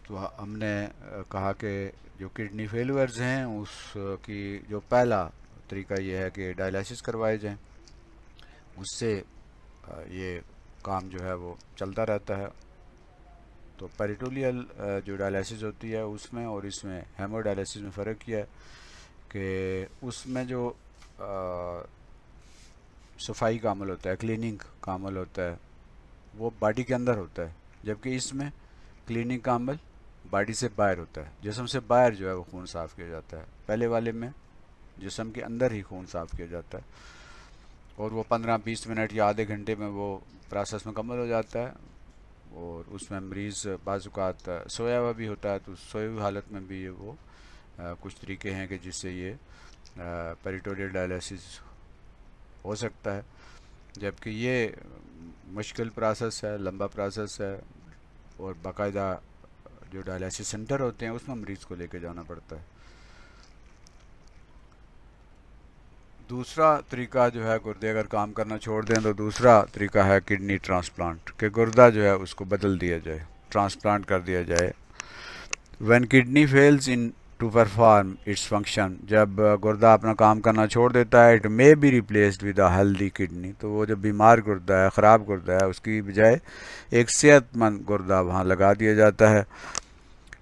Speaker 1: तो हमने कहा कि जो किडनी फेलियर्स हैं उसकी जो पहला तरीका ये है कि डायलिसिस करवाए जाएं, उससे ये काम जो है वो चलता रहता है। तो पेरिटोनियल जो डायलिसिस होती है उसमें और इसमें हेमोडायलिसिस में फ़र्क किया है कि उसमें जो सफाई का अमल होता है, क्लीनिंग का अमल होता है, वो बॉडी के अंदर होता है, जबकि इसमें क्लीनिंग का अमल बॉडी से बाहर होता है। जिस्म से बाहर जो है वो खून साफ़ किया जाता है। पहले वाले में जिस्म के अंदर ही खून साफ़ किया जाता है और वो 15-20 मिनट या आधे घंटे में वो प्रोसेस मुकम्मल हो जाता है। और उसमें मरीज़ बाज़-औक़ात सोया हुआ भी होता है, तो सोई हुई हालत में भी ये वो कुछ तरीके हैं कि जिससे ये पेरिटोनियल डायलिसिस हो सकता है। जबकि ये मुश्किल प्रोसेस है, लंबा प्रोसेस है, और बाकायदा जो डायलिसिस सेंटर होते हैं उसमें मरीज़ को लेके जाना पड़ता है। दूसरा तरीका जो है, गुर्दे अगर काम करना छोड़ दें तो दूसरा तरीका है किडनी ट्रांसप्लांट, कि गुर्दा जो है उसको बदल दिया जाए, ट्रांसप्लांट कर दिया जाए। When kidney fails in to perform its function, जब गुर्दा अपना काम करना छोड़ देता है, it may be replaced with a healthy kidney, तो वो जो बीमार गुर्दा है, ख़राब गुर्दा है, उसकी बजाय एक सेहतमंद गुर्दा वहाँ लगा दिया जाता है।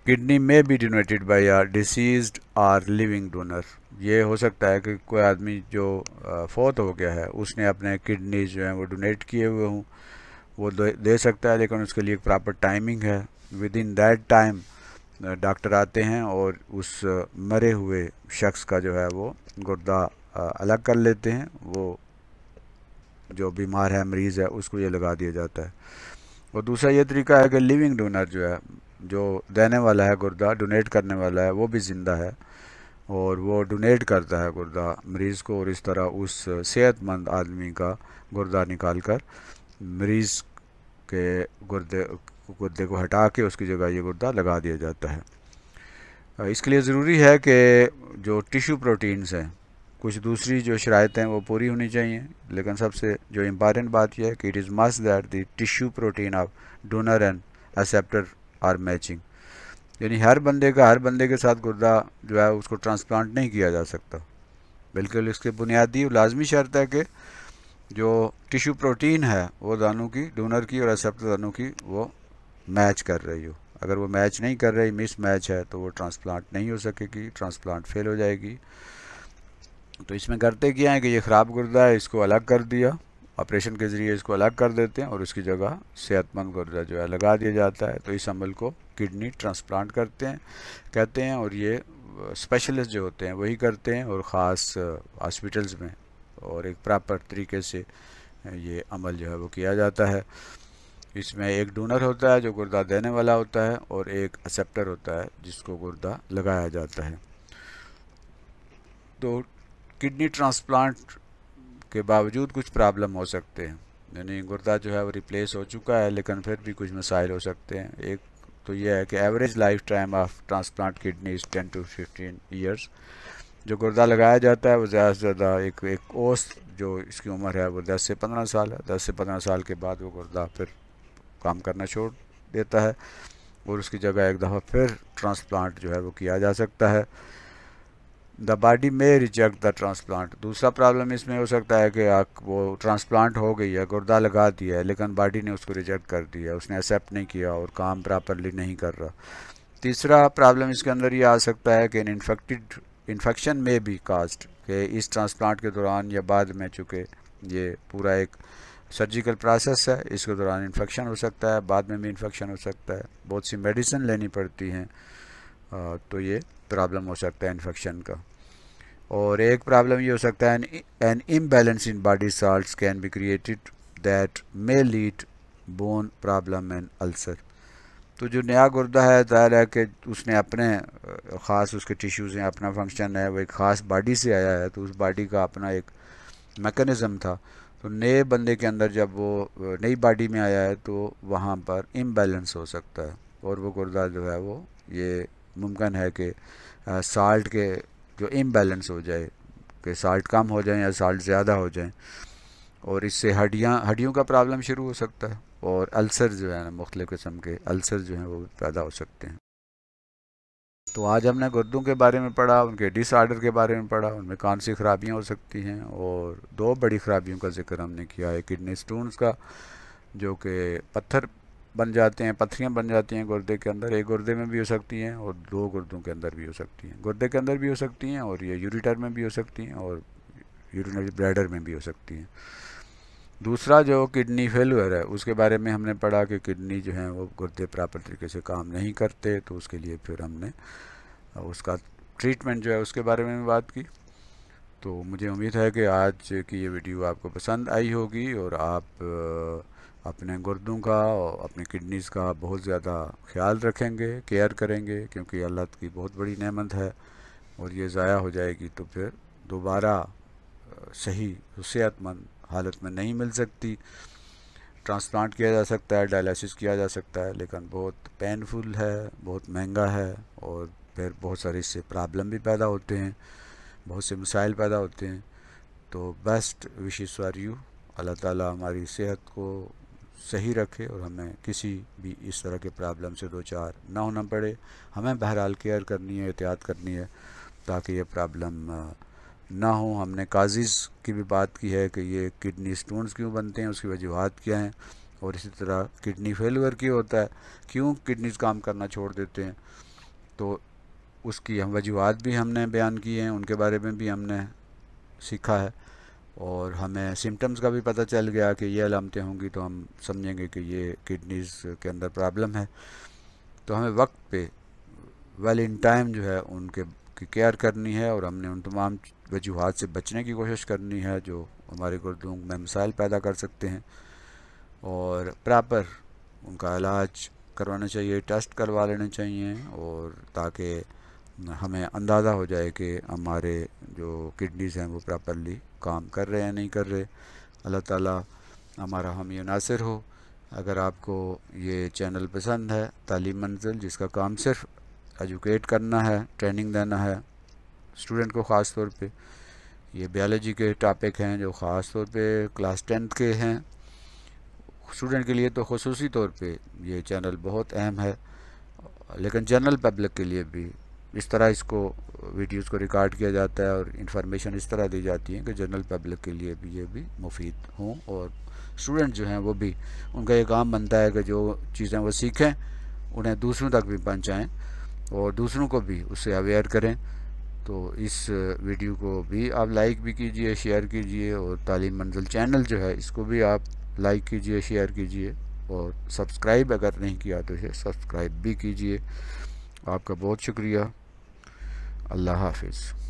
Speaker 1: किडनी में बी डोनेटेड बाय अ डिसीज्ड और लिविंग डोनर, ये हो सकता है कि कोई आदमी जो फौत हो गया है उसने अपने किडनी जो हैं वो डोनेट किए हुए हों, वो दे सकता है, लेकिन उसके लिए एक प्रॉपर टाइमिंग है। With in that time doctor आते हैं और उस मरे हुए शख्स का जो है वो गुर्दा अलग कर लेते हैं, वो जो बीमार है, मरीज़ है, उसको ये लगा दिया जाता है। और दूसरा ये तरीका है कि लिविंग डोनर जो है, जो देने वाला है गुर्दा, डोनेट करने वाला है, वो भी ज़िंदा है और वो डोनेट करता है गुर्दा मरीज़ को, और इस तरह उस सेहतमंद आदमी का गुर्दा निकाल कर मरीज़ के गुर्दे को हटा के उसकी जगह ये गुर्दा लगा दिया जाता है। इसके लिए ज़रूरी है कि जो टिश्यू प्रोटीन्स हैं कुछ दूसरी जो शराइत हैं वो पूरी होनी चाहिए, लेकिन सबसे जो इम्पॉर्टेंट बात यह है कि it is must that the tissue protein of donor and acceptor are matching. यानी हर बंदे के साथ गुर्दा जो है उसको ट्रांसप्लांट नहीं किया जा सकता। बिल्कुल इसके बुनियादी और लाजमी शर्त है कि जो टिश्यू प्रोटीन है वो दानों की, डोनर की और एक्सेप्टर दानों की वो मैच कर रही हो। अगर वो मैच नहीं कर रही, मिस मैच है, तो वो ट्रांसप्लांट नहीं हो सकेगी, ट्रांसप्लांट फेल हो जाएगी। तो इसमें करते क्या है कि ये ख़राब गुर्दा है, इसको अलग कर दिया, ऑपरेशन के ज़रिए इसको अलग कर देते हैं और उसकी जगह सेहतमंद गुर्दा जो है लगा दिया जाता है। तो इस अमल को किडनी ट्रांसप्लांट कहते हैं और ये स्पेशलिस्ट जो होते हैं वही करते हैं और ख़ास हॉस्पिटल्स में और एक प्रॉपर तरीके से ये अमल जो है वो किया जाता है। इसमें एक डोनर होता है जो गुर्दा देने वाला होता है और एक एक्सेप्टर होता है जिसको गुर्दा लगाया जाता है। तो किडनी ट्रांसप्लांट के बावजूद कुछ प्रॉब्लम हो सकते हैं, यानी गुर्दा जो है वो रिप्लेस हो चुका है लेकिन फिर भी कुछ मसाइल हो सकते हैं। एक तो यह है कि average life time of transplant kidney is 10 to 15 years. जो गुर्दा लगाया जाता है वो ज़्यादा से ज़्यादा एक औसत जो इसकी उम्र है वो 10 से 15 साल है। 10 से 15 साल के बाद वो गुर्दा फिर काम करना छोड़ देता है और उसकी जगह एक दफ़ा फिर ट्रांसप्लांट जो है वो किया जा सकता है। द बॉडी में रिजेक्ट द ट्रांसप्लांट। दूसरा प्रॉब्लम इसमें हो सकता है कि वो ट्रांसप्लांट हो गई है, गुर्दा लगा दिया है, लेकिन बॉडी ने उसको रिजेक्ट कर दिया, उसने एक्सेप्ट नहीं किया और काम प्रॉपरली नहीं कर रहा। तीसरा प्रॉब्लम इसके अंदर ये आ सकता है कि इन्फेक्शन में भी कास्ट कि इस ट्रांसप्लांट के दौरान या बाद में, चूँकि ये पूरा एक सर्जिकल प्रोसेस है, इसके दौरान इन्फेक्शन हो सकता है, बाद में भी इन्फेक्शन हो सकता है, बहुत सी मेडिसिन लेनी पड़ती हैं, तो ये प्रॉब्लम हो सकता है इन्फेक्शन का। और एक प्रॉब्लम ये हो सकता है an imbalance in body salts can be created that may lead bone problem and ulcer. तो जो नया गुर्दा है ज़ाहिर है कि उसने अपने ख़ास उसके टिश्यूज़ हैं, अपना फंक्शन है, वो एक ख़ास बॉडी से आया है, तो उस बॉडी का अपना एक मैकेनिज़्म था। तो नए बंदे के अंदर जब वो नई बॉडी में आया है तो वहाँ पर इम्बैलेंस हो सकता है और वो गुर्दा जो है वो ये मुमकिन है कि साल्ट के जो इम्बैलेंस हो जाए, कि साल्ट कम हो जाए या साल्ट ज़्यादा हो जाए, और इससे हड्डियों का प्रॉब्लम शुरू हो सकता है और अल्सर जो है ना, मुख्तलिफ़ किस्म के अल्सर जो हैं वो पैदा हो सकते हैं। तो आज हमने गुर्दों के बारे में पढ़ा, उनके डिसऑर्डर के बारे में पढ़ा, उनमें कौन सी खराबियाँ हो सकती हैं, और दो बड़ी खराबियों का जिक्र हमने किया है, किडनी स्टोन्स का जो कि पत्थर बन जाते हैं, पत्थरियाँ बन जाती हैं गुर्दे के अंदर। एक गुर्दे में भी हो सकती हैं और दो गुर्दों के अंदर भी हो सकती हैं। गुर्दे के अंदर भी हो सकती हैं और ये यूरिटर में भी हो सकती हैं और यूरिनरी ब्लैडर में भी हो सकती हैं। दूसरा जो किडनी फेलियर है उसके बारे में हमने पढ़ा कि किडनी जो है वो गुर्दे प्रॉपर तरीके से काम नहीं करते, तो उसके लिए फिर हमने उसका ट्रीटमेंट जो है उसके बारे में बात की। तो मुझे उम्मीद है कि आज की ये वीडियो आपको पसंद आई होगी और आप अपने गुर्दों का और अपने किडनीज़ का बहुत ज़्यादा ख्याल रखेंगे, केयर करेंगे, क्योंकि अल्लाह की बहुत बड़ी नेमत है और ये ज़ाया हो जाएगी तो फिर दोबारा सही सेहतमंद हालत में नहीं मिल सकती। ट्रांसप्लांट किया जा सकता है, डायलिसिस किया जा सकता है, लेकिन बहुत पेनफुल है, बहुत महंगा है और फिर बहुत सारे इससे प्रॉब्लम भी पैदा होते हैं, बहुत से मसाइल पैदा होते हैं। तो बेस्ट विशेस फॉर यू। अल्लाह ताला हमारी सेहत को सही रखे और हमें किसी भी इस तरह के प्रॉब्लम से दो चार ना होना पड़े। हमें बहरहाल केयर करनी है, एहतियात करनी है ताकि ये प्रॉब्लम ना हो। हमने काजिज़ की भी बात की है कि ये किडनी स्टोन्स क्यों बनते हैं, उसकी वजूहात क्या हैं, और इसी तरह किडनी फेलियर क्यों होता है, क्यों किडनीज़ काम करना छोड़ देते हैं, तो उसकी हम वजूहात भी हमने बयान की हैं, उनके बारे में भी हमने सीखा है। और हमें सिम्टम्स का भी पता चल गया कि ये अलामतें होंगी तो हम समझेंगे कि ये किडनीज़ के अंदर प्रॉब्लम है। तो हमें वक्त पे वेल इन टाइम जो है उनके की केयर करनी है और हमने उन तमाम वजूहात से बचने की कोशिश करनी है जो हमारे गुर्दों में मसाइल पैदा कर सकते हैं, और प्रॉपर उनका इलाज करवाना चाहिए, टेस्ट करवा लेने चाहिए, और ताकि हमें अंदाज़ा हो जाए कि हमारे जो किडनीज़ हैं वो प्रॉपरली काम कर रहे हैं नहीं कर रहे। अल्लाह ताला हमारा हामी नासिर हो। अगर आपको ये चैनल पसंद है, तालीम मंजिल, जिसका काम सिर्फ एजुकेट करना है, ट्रेनिंग देना है स्टूडेंट को ख़ास तौर पे, ये बायोलॉजी के टॉपिक हैं जो ख़ास तौर पे क्लास 10th के हैं स्टूडेंट के लिए, तो ख़ुसूसी तौर पे ये चैनल बहुत अहम है, लेकिन जनरल पब्लिक के लिए भी इस तरह इसको वीडियोस को रिकॉर्ड किया जाता है और इन्फॉर्मेशन इस तरह दी जाती है कि जनरल पब्लिक के लिए भी ये भी मुफीद हों, और स्टूडेंट जो हैं वो भी, उनका ये काम बनता है कि जो चीज़ें वो सीखें उन्हें दूसरों तक भी पहुँचाएँ और दूसरों को भी उससे अवेयर करें। तो इस वीडियो को भी आप लाइक भी कीजिए, शेयर कीजिए, और तालीम मंजिल चैनल जो है इसको भी आप लाइक कीजिए, शेयर कीजिए, और सब्सक्राइब अगर नहीं किया तो इसे सब्सक्राइब भी कीजिए। आपका बहुत शुक्रिया। अल्लाह हाफिज़।